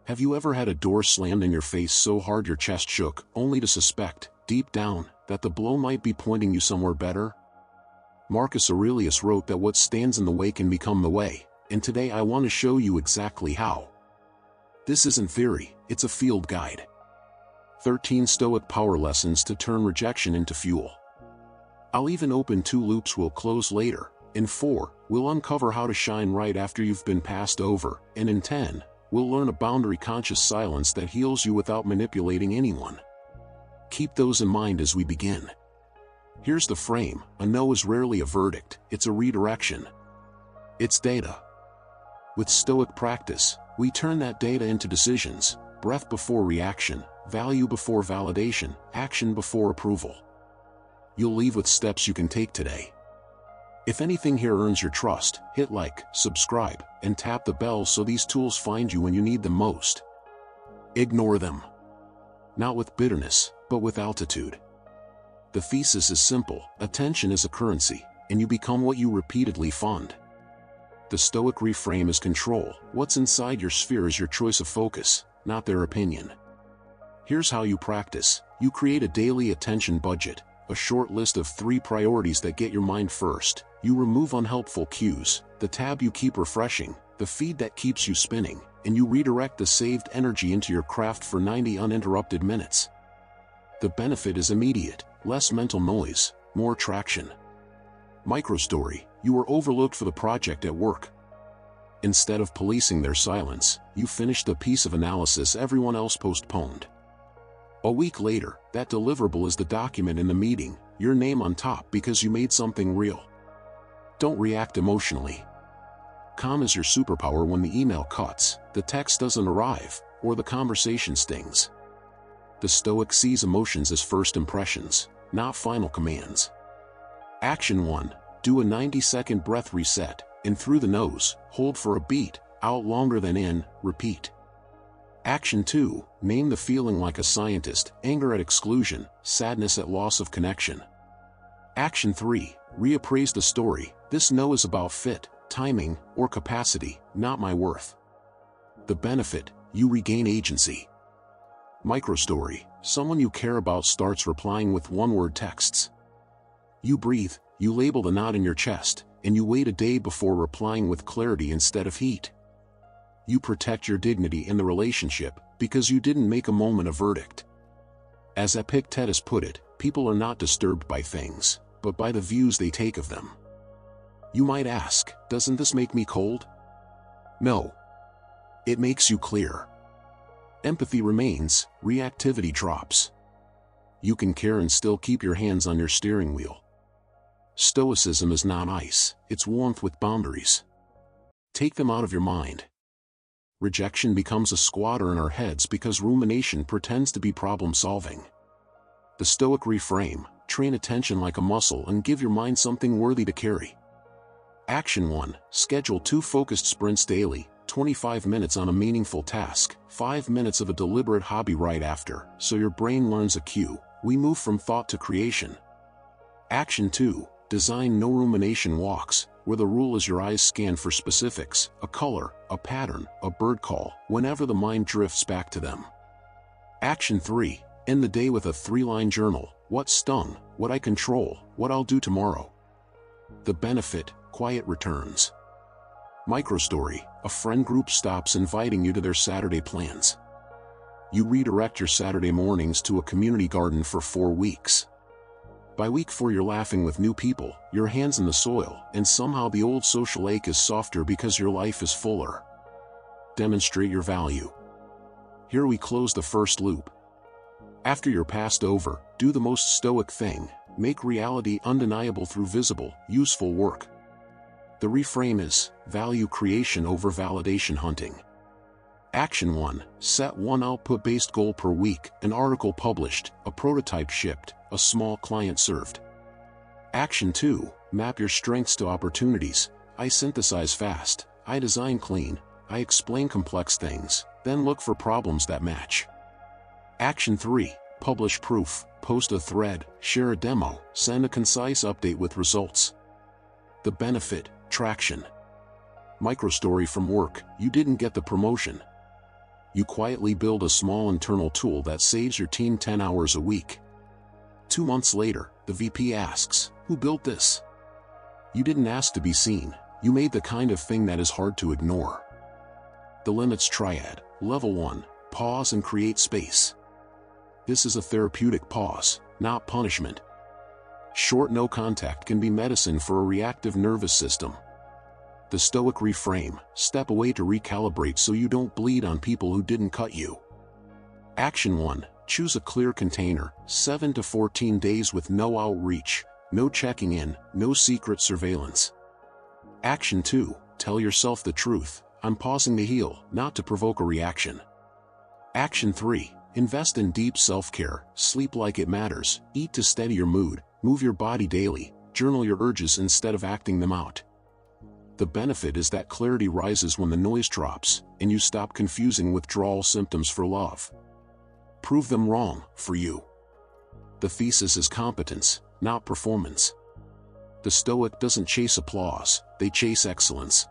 Have you ever had a door slammed in your face so hard your chest shook, only to suspect, deep down, that the blow might be pointing you somewhere better? Marcus Aurelius wrote that what stands in the way can become the way, and today I want to show you exactly how. This isn't theory, it's a field guide. 13 Stoic power lessons to turn rejection into fuel. I'll even open 2 loops we'll close later. In 4, we'll uncover how to shine right after you've been passed over, and in 10, we'll learn a boundary-conscious silence that heals you without manipulating anyone. Keep those in mind as we begin. Here's the frame: a no is rarely a verdict, it's a redirection. It's data. With Stoic practice, we turn that data into decisions: breath before reaction, value before validation, action before approval. You'll leave with steps you can take today. If anything here earns your trust, hit like, subscribe, and tap the bell so these tools find you when you need them most. Ignore them. Not with bitterness, but with altitude. The thesis is simple: attention is a currency, and you become what you repeatedly fund. The Stoic reframe is control: what's inside your sphere is your choice of focus, not their opinion. Here's how you practice. You create a daily attention budget, a short list of 3 priorities that get your mind first. You remove unhelpful cues, the tab you keep refreshing, the feed that keeps you spinning, and you redirect the saved energy into your craft for 90 uninterrupted minutes. The benefit is immediate: less mental noise, more traction. Microstory: you were overlooked for the project at work. Instead of policing their silence, you finished the piece of analysis everyone else postponed. A week later, that deliverable is the document in the meeting, your name on top because you made something real. Don't react emotionally. Calm is your superpower when the email cuts, the text doesn't arrive, or the conversation stings. The Stoic sees emotions as first impressions, not final commands. Action 1. Do a 90-second breath reset: in through the nose, hold for a beat, out longer than in, repeat. Action 2. Name the feeling like a scientist: anger at exclusion, sadness at loss of connection. Action 3. Reappraise the story: this no is about fit, timing, or capacity, not my worth. The benefit: you regain agency. Microstory: someone you care about starts replying with one-word texts. You breathe, you label the knot in your chest, and you wait a day before replying with clarity instead of heat. You protect your dignity in the relationship, because you didn't make a moment a verdict. As Epictetus put it, people are not disturbed by things, but by the views they take of them. You might ask, doesn't this make me cold? No. It makes you clear. Empathy remains, reactivity drops. You can care and still keep your hands on your steering wheel. Stoicism is not ice, it's warmth with boundaries. Take them out of your mind. Rejection becomes a squatter in our heads because rumination pretends to be problem-solving. The Stoic reframe: train attention like a muscle and give your mind something worthy to carry. Action 1. Schedule 2 focused sprints daily, 25 minutes on a meaningful task, 5 minutes of a deliberate hobby right after, so your brain learns a cue. We move from thought to creation. Action 2. Design no rumination walks, where the rule is your eyes scan for specifics: a color, a pattern, a bird call, whenever the mind drifts back to them. Action 3. End the day with a 3-line journal: what stung, what I control, what I'll do tomorrow. The benefit: quiet returns. Microstory: a friend group stops inviting you to their Saturday plans. You redirect your Saturday mornings to a community garden for 4 weeks. By week 4 you're laughing with new people, your hands in the soil, and somehow the old social ache is softer because your life is fuller. Demonstrate your value. Here we close the first loop. After you're passed over, do the most Stoic thing: make reality undeniable through visible, useful work. The reframe is: value creation over validation hunting. Action 1. Set one output-based goal per week: an article published, a prototype shipped, a small client served. Action 2. Map your strengths to opportunities: I synthesize fast, I design clean, I explain complex things, then look for problems that match. Action 3. Publish proof: post a thread, share a demo, send a concise update with results. The benefit: traction. Microstory from work: you didn't get the promotion. You quietly build a small internal tool that saves your team 10 hours a week. 2 months later, the VP asks, "Who built this?" You didn't ask to be seen, you made the kind of thing that is hard to ignore. The limits triad. Level 1, pause and create space. This is a therapeutic pause, not punishment. Short no contact can be medicine for a reactive nervous system. The Stoic reframe, step away to recalibrate so you don't bleed on people who didn't cut you. Action 1, choose a clear container, 7 to 14 days with no outreach, no checking in, no secret surveillance. Action 2, tell yourself the truth, I'm pausing to heal, not to provoke a reaction. Action 3, invest in deep self-care, sleep like it matters, eat to steady your mood, move your body daily, journal your urges instead of acting them out. The benefit is that clarity rises when the noise drops, and you stop confusing withdrawal symptoms for love. Prove them wrong, for you. The thesis is competence, not performance. The Stoic doesn't chase applause, they chase excellence.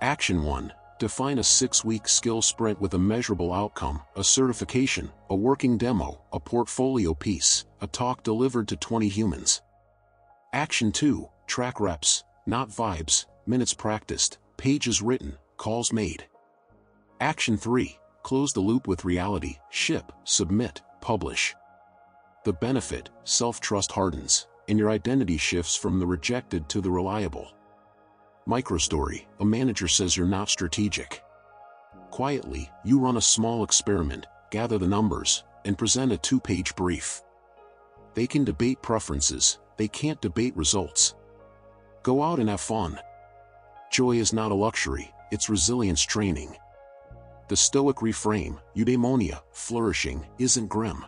Action 1, define a 6-week skill sprint with a measurable outcome, a certification, a working demo, a portfolio piece, a talk delivered to 20 humans. Action 2, track reps, not vibes, minutes practiced, pages written, calls made. Action 3, close the loop with reality, ship, submit, publish. The benefit, self-trust hardens, and your identity shifts from the rejected to the reliable. Microstory, a manager says you're not strategic. Quietly, you run a small experiment, gather the numbers, and present a 2-page brief. They can debate preferences, they can't debate results. Go out and have fun. Joy is not a luxury, it's resilience training. The Stoic reframe, eudaimonia, flourishing, isn't grim.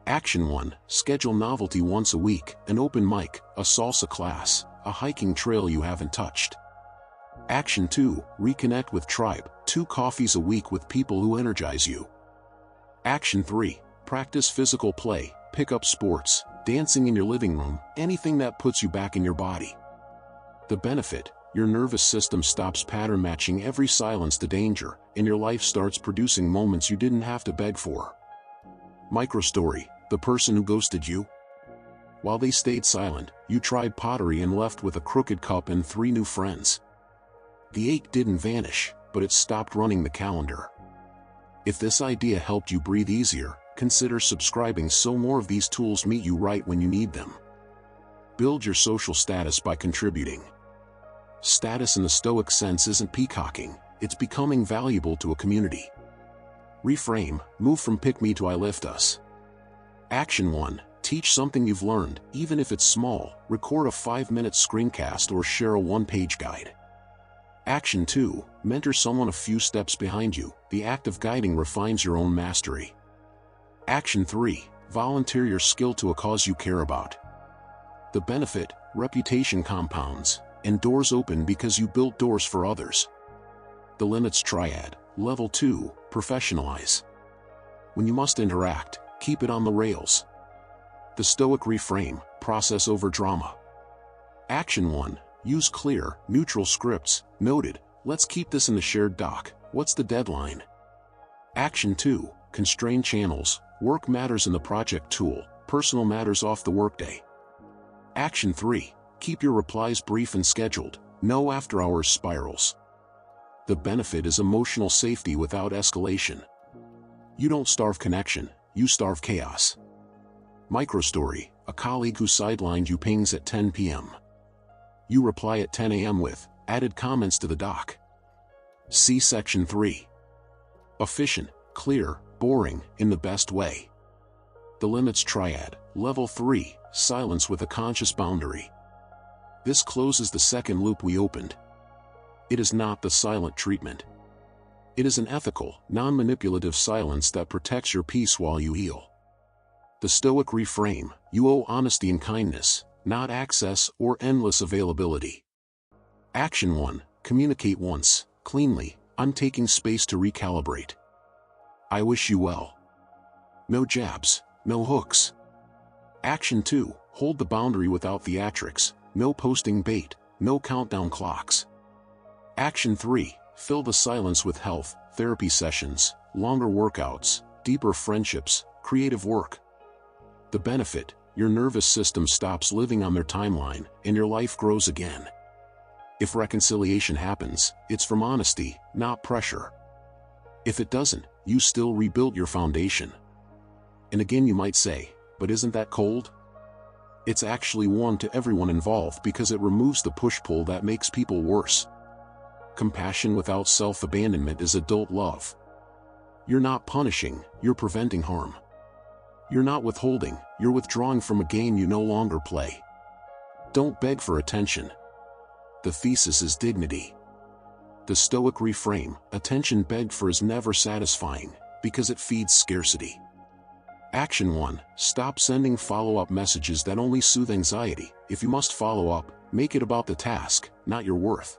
Action 1, schedule novelty once a week, an open mic, a salsa class, a hiking trail you haven't touched. Action 2, reconnect with tribe, 2 coffees a week with people who energize you. Action 3, practice physical play, pick up sports, dancing in your living room, anything that puts you back in your body. The benefit, your nervous system stops pattern matching every silence to danger, and your life starts producing moments you didn't have to beg for. Microstory, the person who ghosted you? While they stayed silent, you tried pottery and left with a crooked cup and 3 new friends. The ache didn't vanish, but it stopped running the calendar. If this idea helped you breathe easier, consider subscribing so more of these tools meet you right when you need them. Build your social status by contributing. Status in the Stoic sense isn't peacocking, it's becoming valuable to a community. Reframe, move from pick me to I lift us. Action 1, teach something you've learned, even if it's small, record a 5-minute screencast or share a 1-page guide. Action 2, mentor someone a few steps behind you, the act of guiding refines your own mastery. Action 3, volunteer your skill to a cause you care about. The benefit, reputation compounds, and doors open because you built doors for others. The limits triad, level 2, professionalize. When you must interact, keep it on the rails. The Stoic reframe, process over drama. Action 1, use clear, neutral scripts, noted, let's keep this in the shared doc, what's the deadline? Action 2, constrain channels, work matters in the project tool, personal matters off the workday. Action 3, keep your replies brief and scheduled, no after-hours spirals. The benefit is emotional safety without escalation. You don't starve connection, you starve chaos. Microstory, a colleague who sidelined you pings at 10 p.m. You reply at 10 a.m. with, added comments to the doc. See Section 3. Efficient, clear, boring, in the best way. The limits triad, level 3, silence with a conscious boundary. This closes the second loop we opened. It is not the silent treatment. It is an ethical, non-manipulative silence that protects your peace while you heal. The Stoic reframe, you owe honesty and kindness, not access or endless availability. Action 1, communicate once, cleanly, I'm taking space to recalibrate. I wish you well. No jabs, no hooks. Action 2, hold the boundary without theatrics, no posting bait, no countdown clocks. Action 3, fill the silence with health, therapy sessions, longer workouts, deeper friendships, creative work. The benefit: your nervous system stops living on their timeline, and your life grows again. If reconciliation happens, it's from honesty, not pressure. If it doesn't, you still rebuild your foundation. And again you might say, but isn't that cold? It's actually warm to everyone involved because it removes the push-pull that makes people worse. Compassion without self-abandonment is adult love. You're not punishing, you're preventing harm. You're not withholding, you're withdrawing from a game you no longer play. Don't beg for attention. The thesis is dignity. The Stoic reframe: attention begged for is never satisfying, because it feeds scarcity. Action 1. Stop sending follow-up messages that only soothe anxiety. If you must follow up, make it about the task, not your worth.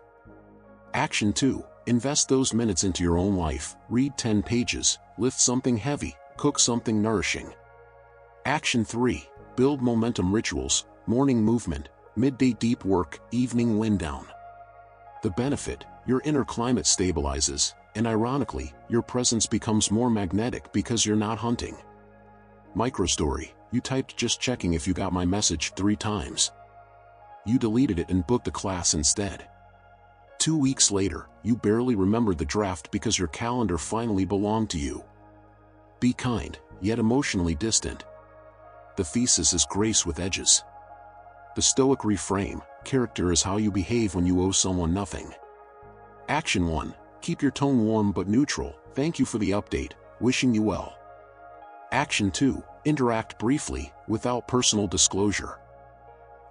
Action 2. Invest those minutes into your own life. Read 10 pages, lift something heavy, cook something nourishing. Action 3. Build momentum rituals, morning movement, midday deep work, evening wind down. The benefit: your inner climate stabilizes, and ironically, your presence becomes more magnetic because you're not hunting. Microstory: you typed "just checking if you got my message" 3 times. You deleted it and booked a class instead. 2 weeks later, you barely remembered the draft because your calendar finally belonged to you. Be kind, yet emotionally distant. The thesis is grace with edges. The Stoic reframe: character is how you behave when you owe someone nothing. Action 1. Keep your tone warm but neutral. Thank you for the update, wishing you well. Action 2. Interact briefly, without personal disclosure.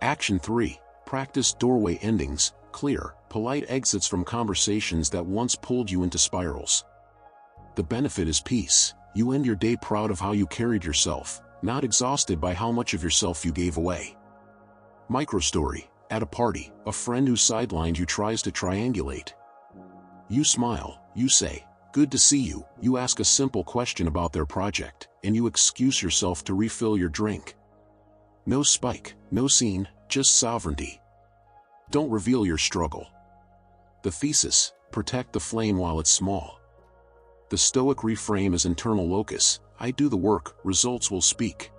Action 3. Practice doorway endings, clear, polite exits from conversations that once pulled you into spirals. The benefit is peace. You end your day proud of how you carried yourself, not exhausted by how much of yourself you gave away. Microstory: at a party, a friend who sidelined you tries to triangulate. You smile, you say, "Good to see you." You ask a simple question about their project, and you excuse yourself to refill your drink. No spike, no scene, just sovereignty. Don't reveal your struggle. The thesis: protect the flame while it's small. The Stoic reframe is internal locus: I do the work, results will speak.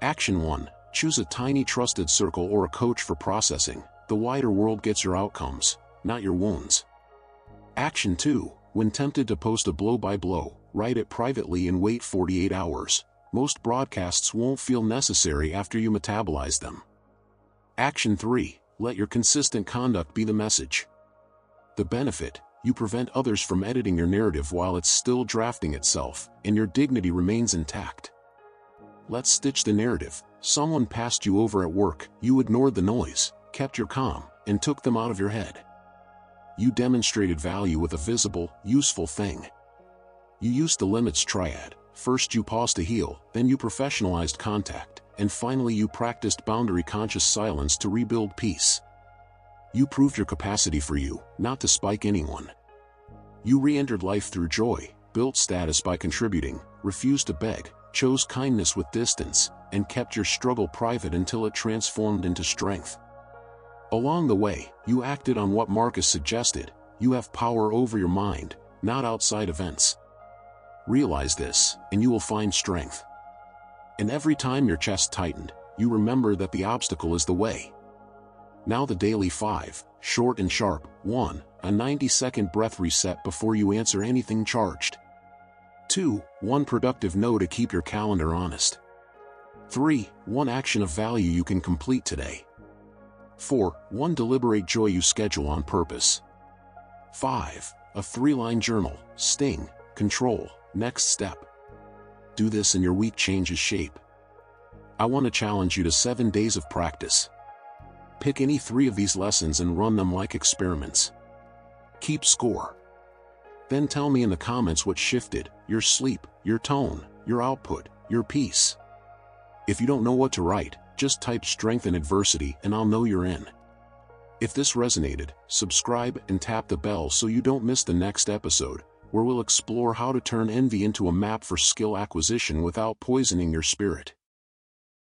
Action 1. Choose a tiny trusted circle or a coach for processing. The wider world gets your outcomes, not your wounds. Action 2. When tempted to post a blow-by-blow, write it privately and wait 48 hours. Most broadcasts won't feel necessary after you metabolize them. Action 3. Let your consistent conduct be the message. The benefit: you prevent others from editing your narrative while it's still drafting itself, and your dignity remains intact. Let's stitch the narrative. Someone passed you over at work, you ignored the noise, kept your calm, and took them out of your head. You demonstrated value with a visible, useful thing. You used the limits triad: first you paused to heal, then you professionalized contact, and finally you practiced boundary-conscious silence to rebuild peace. You proved your capacity for you, not to spike anyone. You re-entered life through joy, built status by contributing, refused to beg, chose kindness with distance, and kept your struggle private until it transformed into strength. Along the way, you acted on what Marcus suggested: you have power over your mind, not outside events. Realize this, and you will find strength. And every time your chest tightened, you remember that the obstacle is the way. Now the daily 5, short and sharp. 1. A 90-second breath reset before you answer anything charged. 2. One productive no to keep your calendar honest. 3. One action of value you can complete today. 4. One deliberate joy you schedule on purpose. 5. A 3-line journal: sting, control, next step. Do this and your week changes shape. I want to challenge you to 7 days of practice. Pick any 3 of these lessons and run them like experiments. Keep score. Then tell me in the comments what shifted: your sleep, your tone, your output, your peace. If you don't know what to write, just type "strength in adversity" and I'll know you're in. If this resonated, subscribe and tap the bell so you don't miss the next episode, where we'll explore how to turn envy into a map for skill acquisition without poisoning your spirit.